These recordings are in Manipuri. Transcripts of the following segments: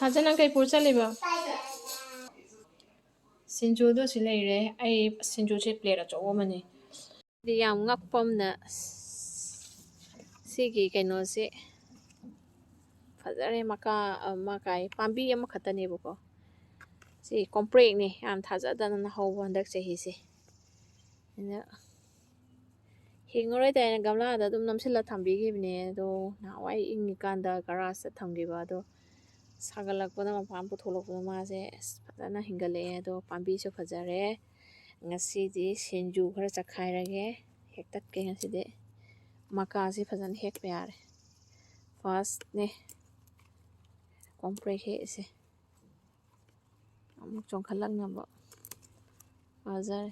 खाजा नंग कई पुर चलेबा सिंजूदो सि लेरे आई सिंजू से प्लेट अचौबा मने दि याम ngakpamna सिगी कइनो से फजरे मका मकाई पांबी अमा खतनेबको सि कॉम्प्रेक ने याम थाजादन हौबो हंदक चही से ina हिंगरोय तायना गमलादा दुम नमसिला थंबिगिबने दो नावाई इंगी कांदा गरास थंगिबा दो सागलकपदा मपान पुथोलकपदा मासे फजना हिंगले दो पांबीसु फजरे ngasidi sinju khara chakhairage hektatke ngaside makasi fazan hekpe yare first ne compre he se amuk chongkhalak nabo bazar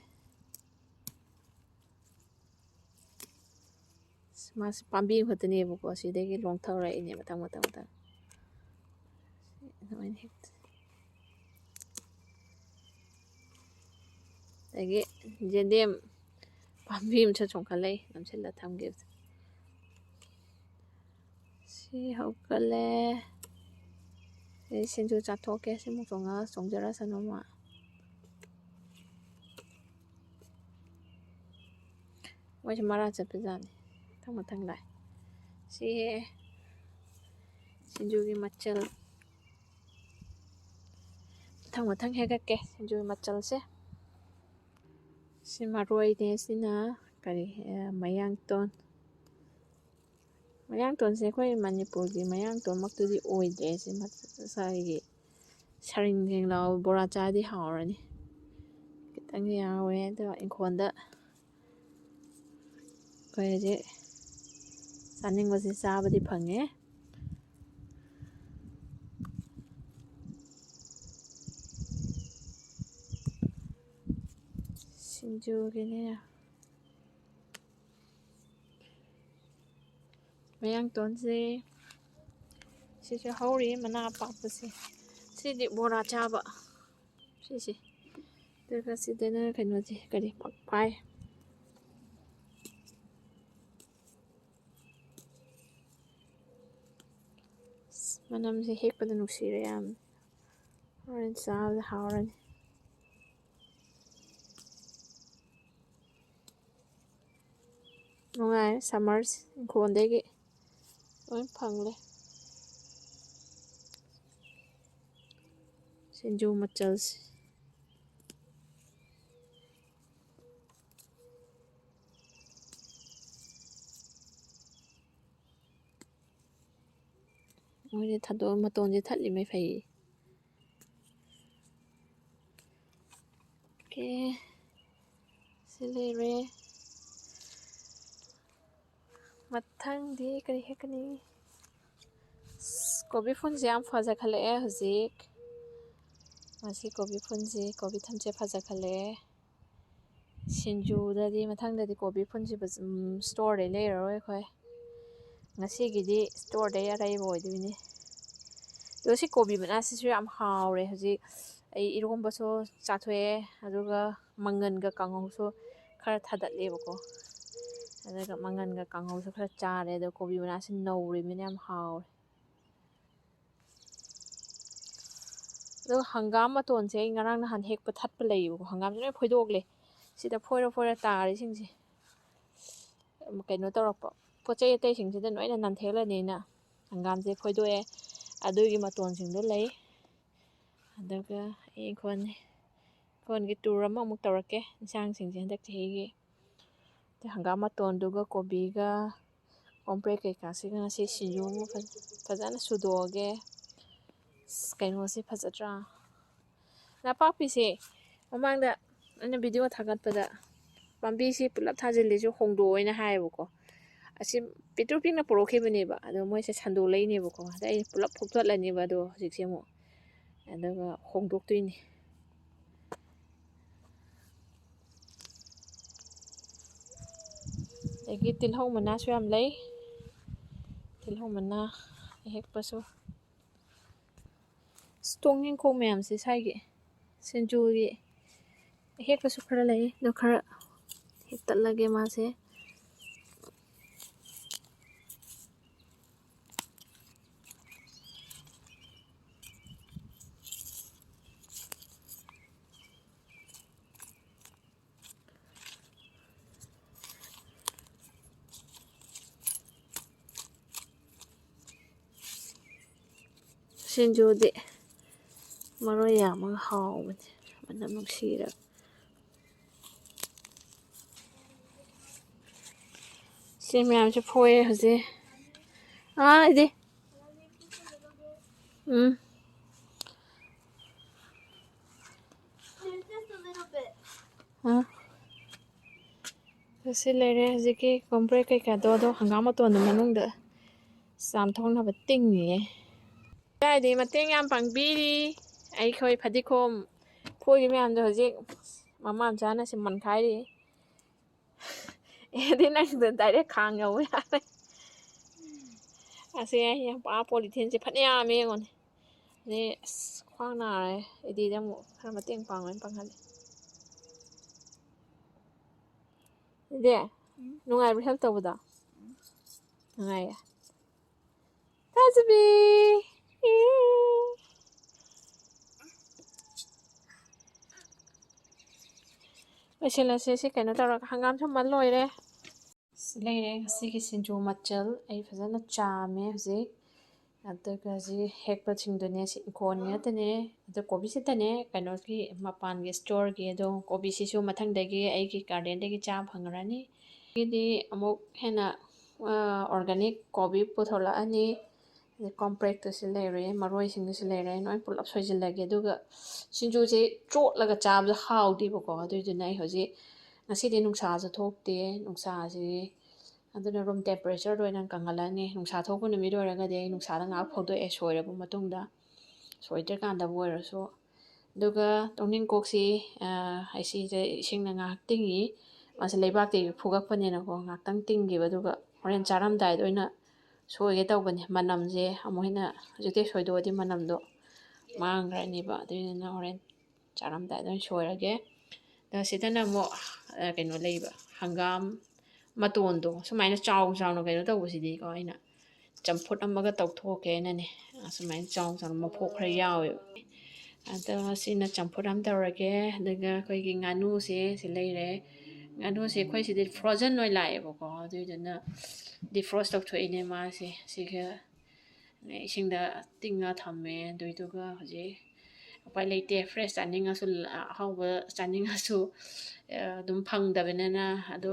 mas pambi khatane boko sidegi long thawra ine matang matang matang naman hekt dagi jedem pambi mcha chongkhalai namsela thamge si hokale sinju chathoke si mu chonga chongjara sanoma waj mara chapjani thang matang lai si sinju gi machal thang matang hegake sinju machal se si maroi de sina kari mayang ton se khoi manipur gi mayang ton maktudi oide se sai gi saring geng law bora cha di hawrani kitang yawe do inkhonda koi je saning wasi sabadi phange sinju gi ne mayang ton se si se hauri mana pa se si di bora cha ba si daga si dena kaino ji kari pai manam se hek pada nuksire yam oran sa hawran nungai summers khondegi oi phangle sinju machals oi thado maton je thatli mai phai ke silere mathang di kari hekani kobi phun jam faja khale hujik masi kobi phun ji kobi thamche faja khale sinju dadi mathang dadi kobi phun ji store de le roi khoi ngasi gidi store de arai boy dini do si kobi bana si am hawre hujik ai iromba so chathoe aduga mangan ga kangau so khara thadat lebako aduga mangan ga kangau so khara chare do kobi bana si nauri mine am hawre do hangam maton se ngarang na han hek pathat pa leibo hangam se phoidok le sida phora tari singse kaino tawrakpa pochai atai singsida noina nanthela nena hangam se phoidoe adugi maton singdo lei aduga kon gi tour ama muk tawrake insang singse handak chegi te hangam maton duga kobi ga ompre kai ka siga si sinju fazana sudoge kaino se fazatra na pakpi se mamangda ana video thagatpada pambi si pulap thajille jo hongdo oina haibako asi pitur pingna porokhe ba ado moi se sando leine bako dai pulap phokthwatlani ba do hojikse mo adaga hongdok tuini egi tilhau mana su yam lei tilhau mana hek paso stongin ko mem se sai gi sinju gi ꯍꯦꯛꯄꯁꯨ ꯈꯔ ꯂꯩ ꯑꯗꯣ ꯈꯔ ꯍꯦꯛꯇꯠꯂꯒꯦ ꯃꯥꯁꯦ ꯁꯤꯡꯖꯨꯗꯤ ꯃꯔꯣꯏ ꯌꯥꯝꯃꯒ ꯍꯥꯎꯕꯅꯦ ꯃꯅꯝ ꯅꯨꯡꯁꯤꯔꯒ ꯁꯤ ꯃꯌꯥꯝꯁꯦ ꯐꯣꯏꯌꯦ ꯍꯧꯖꯤꯛ 이제 ꯁꯤ ꯂꯩꯔꯦ ꯍꯧꯖꯤꯛꯀꯤ ꯀꯣꯝꯄ꯭ꯔꯦꯛ ꯀꯩꯀꯥꯗꯣ ꯑꯗꯣ ꯍꯪꯒꯥꯝ ꯃꯇꯣꯟꯗꯣ ꯃꯅꯨꯡꯗ ꯆꯥꯝꯊꯣꯛꯅꯕ ꯇꯤꯡꯉꯤꯌꯦ ꯀꯥꯏꯗꯤ ꯃꯇꯦꯡ ꯌꯥꯝ ꯄꯥꯡꯕꯤꯔꯤ ꯑꯩꯈꯣꯏ ꯐꯗꯤꯈꯣꯝ ꯐꯣꯏꯒꯤ ꯃꯌꯥꯝꯗꯣ ꯍꯧꯖꯤꯛ ꯃꯃꯥ ꯃꯆꯥꯅ ꯁꯤ ꯃꯟꯈꯥꯏꯔꯤ ꯑꯦꯗꯤ ꯅꯪꯗ ꯗꯥꯏꯔꯦꯛ ꯈꯥꯡ ꯌꯧꯕ ꯌꯥꯔꯦ ꯑꯁꯤ ꯄꯣꯂꯤꯊꯤꯟꯁꯦ ꯐꯅ ꯌꯥꯝꯃꯦ ꯌꯦꯡꯉꯣꯅꯦ ꯑꯗꯩ ꯑꯁ ꯈ꯭ꯋꯥꯡ ꯅꯥꯔꯦ ꯑꯩꯗꯤꯗ ꯑꯃꯨꯛ ꯈꯔ ꯃꯇꯦꯡ ꯄꯥꯡꯉꯣꯏꯅ ꯄꯥꯡꯍꯜꯂꯤ 이제 누가 헬p ꯇꯧꯕꯗꯣ 누가야 타즈비 ꯂꯣꯏꯁꯤꯜꯂꯁꯦ ꯁꯤ ꯀꯩꯅꯣ ꯇꯧꯔꯒ ꯍꯪꯒꯥꯝ ꯁꯝꯕ ꯂꯣꯏꯔꯦ ꯂꯩꯔꯦ ꯉꯁꯤꯒꯤ ꯁꯤꯡꯖꯨ ꯃꯆꯜ ꯑꯩ ꯐꯖꯅ ꯆꯥꯝꯃꯦ ꯍꯧꯖꯤꯛ ꯑꯗꯨꯒ ꯍꯧꯖꯤꯛ ꯍꯦꯛꯄꯁꯤꯡꯗꯨꯅꯦ ꯁꯤ ꯏꯪꯈꯣꯜꯒꯤ ꯉꯥꯛꯇꯅꯦ ꯑꯗꯣ ꯀꯣꯕꯤꯁꯤꯇꯅꯦ ꯀꯩꯅꯣꯒꯤ ꯃꯄꯥꯟꯒꯤ ꯏꯁꯇꯣꯔꯒꯤ ꯑꯗꯣ ꯀꯣꯕꯤꯁꯤꯁꯨ ꯃꯊꯪꯗꯒꯤ ꯑꯩꯒꯤ ꯒꯥꯔꯗꯦꯟꯗꯒꯤ ꯆꯥꯕ ꯐꯪꯉꯔꯅꯤ ꯁꯤꯗꯤ ꯑꯃꯨꯛ ꯍꯦꯟꯅ ꯑꯣꯔꯒꯥꯅꯤꯛ ꯀꯣꯕꯤ ꯄꯨꯊꯣꯛꯂꯛꯑꯅꯤ ꯑꯗꯩ ꯀꯣꯝꯄ꯭ꯔꯦꯛꯇꯨꯁꯨ ꯂꯩꯔꯦ ꯃꯔꯣꯏꯁꯤꯡꯗꯨꯁꯨ ꯂꯩꯔꯦ ꯂꯣꯏ ꯄꯨꯂꯞ ꯁꯣꯏꯖꯤꯜꯂꯒꯦ ꯑꯗꯨꯒ ꯁꯤꯡꯖꯨꯁꯦ ꯆꯣꯠꯂꯒ ꯆꯥꯕꯗ ꯍꯥꯎꯗꯦꯕꯀꯣ ꯑꯗꯨꯏꯗꯨꯅ ꯑꯩ ꯍꯧꯖꯤꯛ ꯉꯁꯤꯗꯤ ꯅꯨꯡꯁꯥꯁꯨ ꯊꯣꯛꯇꯦ ꯅꯨꯡꯁꯥꯁꯤ ꯑꯗꯨꯅ ꯔꯨꯝ ꯇꯦꯝꯄꯔꯦꯆꯔꯗ ꯑꯣꯏꯅ ꯀꯪꯍꯜꯂꯅꯤ ꯅꯨꯡꯁꯥ ꯊꯣꯛꯄ ꯅꯨꯃꯤꯠ ꯑꯣꯏꯔꯒꯗꯤ ꯑꯩ ꯅꯨꯡꯁꯥꯗ ꯉꯥꯏꯍꯥꯛ ꯐꯧꯗꯣꯛꯑꯦ ꯁꯣꯏꯔꯕ ꯃꯇꯨꯡꯗ ꯁꯣꯏꯗ꯭ꯔꯀꯥꯟꯗꯕꯨ ꯑꯣꯏꯔꯁꯨ ꯑꯗꯨꯒ ꯇꯣꯛꯅꯤꯡꯀꯣꯛꯁꯤ ꯑꯁꯤꯁꯦ ꯏꯁꯤꯡꯅ ꯉꯥꯏꯍꯥꯛ ꯇꯤꯡꯉꯤ ꯃꯥꯁꯦ ꯂꯩꯕꯥꯛꯇꯒꯤ ꯐꯨꯒꯠꯄꯅꯤꯅꯀꯣ ꯉꯥꯛꯇꯪ ꯇꯤꯡꯈꯤꯕ ꯑꯗꯨꯒ ꯍꯣꯔꯦꯟ ꯆꯥꯔꯝꯗꯥꯏꯗ ꯑꯣꯏꯅ ꯁꯣꯏꯒꯦ ꯇꯧꯕꯅꯦ ꯃꯅꯝꯁꯦ ꯑꯃꯨꯛ ꯍꯦꯟꯅ ꯍꯧꯖꯤꯛꯇꯤ ꯁꯣꯏꯗꯣꯛꯑꯗꯤ ꯃꯅꯝꯗꯣ ꯃꯥꯡꯈ꯭ꯔꯅꯤꯕ ꯑꯗꯨꯏꯗꯨꯅ ꯍꯣꯔꯦꯟ ꯆꯥꯔꯝꯗꯥꯏꯗ ꯑꯣꯏꯅ ꯁꯣꯏꯔꯒꯦ ꯑꯗ ꯁꯤꯗꯅ ꯑꯃꯨꯛ ꯀꯩꯅꯣ ꯂꯩꯕ ꯍꯪꯒꯥꯝ ꯃꯇꯣꯟꯗꯣ ꯁꯨꯃꯥꯏꯅ ꯆꯥꯎ ꯆꯥꯎꯅ ꯀꯩꯅꯣ ꯇꯧꯕꯁꯤꯗꯤꯀꯣ ꯑꯩꯅ ꯆꯝꯐꯨꯠ ꯑꯃꯒ ꯇꯧꯊꯣꯛꯀꯦꯅꯅꯦ ꯁꯨꯃꯥꯏꯅ ꯆꯥꯎ ꯆꯥꯎꯅ ꯃꯄꯣꯛ ꯈꯔ ꯌꯥꯎꯋꯦꯕ ꯑꯗꯣ ꯁꯤꯅ ꯆꯝꯐꯨꯠ ꯑꯃ ꯇꯧꯔꯒꯦ ꯑꯗꯨꯒ ꯑꯩꯈꯣꯏꯒꯤ ꯉꯥꯅꯨꯁꯦ ꯁꯤ ꯂꯩꯔꯦ ꯉꯥꯅꯨꯁꯦ ꯑꯩꯈꯣꯏ ꯁꯤꯗꯤ ꯐ꯭ꯔꯣꯖꯟ ꯑꯣꯏꯅ ꯂꯥꯛꯑꯦꯕꯀꯣ ꯑꯗꯨꯏꯗꯨꯅ ꯗꯤꯐ꯭ꯔꯣꯁ ꯇꯧꯊꯣꯛꯏꯅꯦ ꯃꯥꯁꯦ ꯁꯤꯒ ꯏꯁꯤꯡꯗ ꯇꯤꯡꯉ ꯊꯝꯃꯦ ꯑꯗꯨꯏꯗꯨꯒ ꯍꯧꯖꯤꯛ ꯎꯄꯥꯏ ꯂꯩꯇꯦ ꯐ꯭ꯔꯦꯁ ꯆꯥꯅꯤꯡꯉꯁꯨ ꯑꯍꯥꯎꯕ ꯆꯥꯅꯤꯡꯉꯁꯨ ꯑꯗꯨꯝ ꯐꯪꯗꯕꯅꯤꯅ ꯑꯗꯣ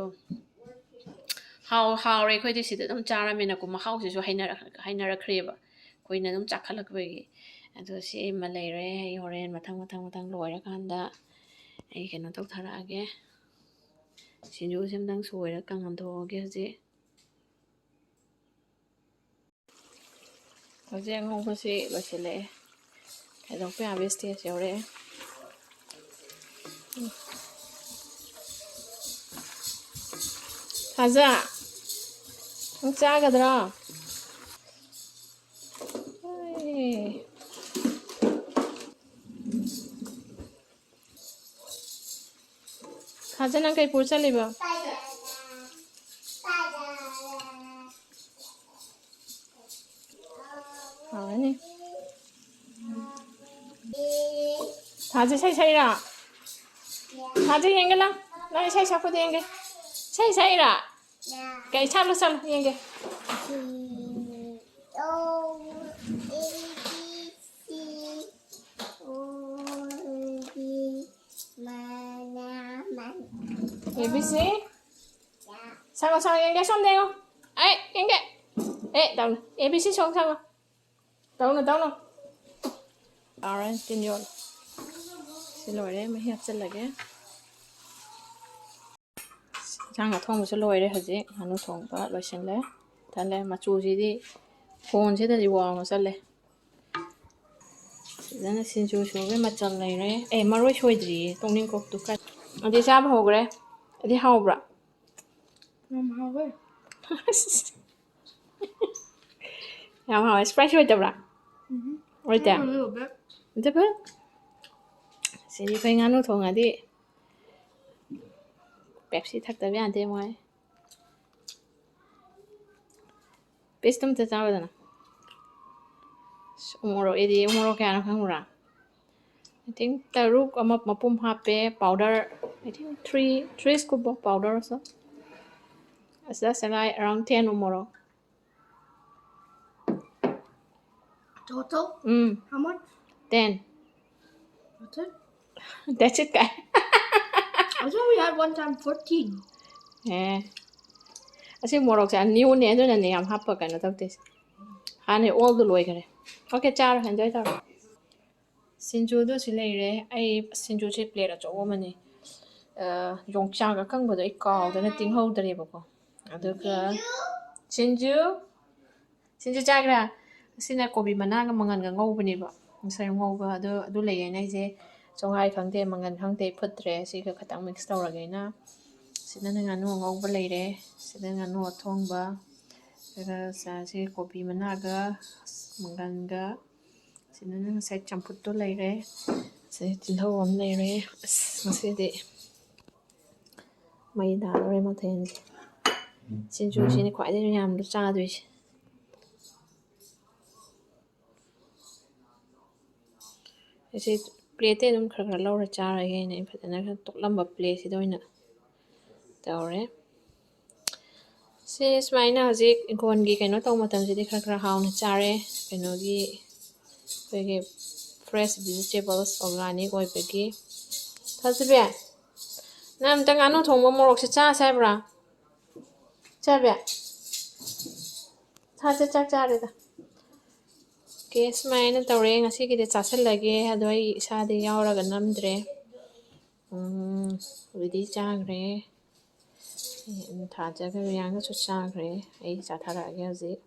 ꯍꯥꯎꯔꯦ ꯑꯩꯈꯣꯏꯗꯤ ꯁꯤꯗ ꯑꯗꯨꯝ ꯆꯥꯔꯃꯤꯅꯀꯣ ꯃꯍꯥꯎꯁꯤꯁꯨ ꯍꯩꯅꯔꯛꯈ꯭ꯔꯦꯕ ꯀꯨꯏꯅ ꯑꯗꯨꯝ ꯆꯥꯈꯠꯂꯛꯄꯒꯤ ꯑꯗꯣ ꯁꯤ ꯑꯃ ꯂꯩꯔꯦ ꯑꯩ ꯍꯣꯔꯦꯟ ꯃꯊꯪ ꯂꯣꯏꯔꯀꯥꯟꯗ ꯑꯩ ꯀꯩꯅꯣ ꯇꯧꯊꯔꯛꯑꯒꯦ ꯁꯤꯡꯖꯨꯁꯤ ꯑꯃꯇꯪ ꯁꯣꯏꯔ ꯀꯪꯍꯟꯊꯣꯛꯑꯒꯦ ꯍꯧꯖꯤꯛ ꯑꯉꯧꯕꯁꯤ ꯂꯣꯏꯁꯤꯜꯂꯛꯑꯦ ꯈꯥꯏꯗꯣꯛꯄ ꯌꯥꯕ ꯁ꯭ꯇꯦꯖ ꯌꯧꯔꯛꯑꯦ ꯊꯥꯖ ꯅꯪ ꯆꯥꯒꯗ꯭ꯔꯣ ꯊꯥꯖ ꯅꯪ ꯀꯩ ꯄꯨꯔ ꯆꯠꯂꯤꯕ ꯍꯥꯎꯔꯅꯤ ꯊꯥꯖ ꯏꯁꯩ ꯁꯛꯏꯔꯣ ꯊꯥꯖ ꯌꯦꯡꯒꯦ ꯅꯪ ꯏꯁꯩ ꯁꯛꯄꯗꯣ ꯌꯦꯡꯒꯦ ꯏꯁꯩ ꯁꯛꯏꯔꯣ ꯀꯩ ꯁꯛꯂꯣ ꯌꯦꯡꯒꯦ ABC solo yenge something ấy yenge đâu ABC xong sao đâu alright tin yon xin lỗi đấy mấy hiệp chân lagi sang ở thong một lỗi đấy hả chị hắn thong ba lỗi xin lẽ thành lẽ mà chú gì đi phone chứ là gì wang mà lẽ nên là xin chú cái mặt chân này đấy em mà rồi chơi gì tông nên cục tụ cái đi sao mà hồ cái đi hao bra How it's fresh with the bra. Right there. A little bit. It's a bit. Sige, kaya nga no thong adi. Pepsi ꯊꯛꯇꯕ ꯌꯥꯗꯦ ꯃꯣꯏ ꯄꯤꯁꯇꯨꯝꯇ ꯆꯥꯎꯗꯅ ꯎꯃꯣꯔꯣꯛ ꯎꯃꯣꯔꯣꯛ ꯀꯌꯥꯅꯣ ꯈꯪꯕ꯭ꯔꯥ I think taruk ama mapum hape powder I think three scoop of powder also as that's like around 10 umorok Total? How much? 10 That's it? that's it guy I thought we had one time 14. eh asi morok sa new ne aduna ne yam happa kana tawte hani all the loigare okay char enjoy tar sinju do si leire ai sinju che plate achaw mani yongcha ga kangbodo I kawdana tinghowdrebako aduga sinju chagra sina kobi managa manganga ngawbaneba ngisay ngawba adu leyena ise songhai khangde mangan khangde phutre siga khatang mix tawragena sina nganu ngawba leire sina nganu thongba daga sa si kobi managa manganga sina ngasai champut to leire se tilho am leire masidi mai da re mathen sinju sini khwaide yam do cha doise ese plate dum khara lawra charage ne phadana toklamba plate si doina tawre se smaina hojik gon gi kaino taw matam sidi khara hauna chare kaino gi pege fresh vegetables organic oi pege thasbe nam tang anu thongba morok se cha sabra chabe thase chak chare da Case maina tawre ngasi gide chasalage adoi isade yawraga namdre widi chagre thajaga yanga chu chagre ai chathara age hojik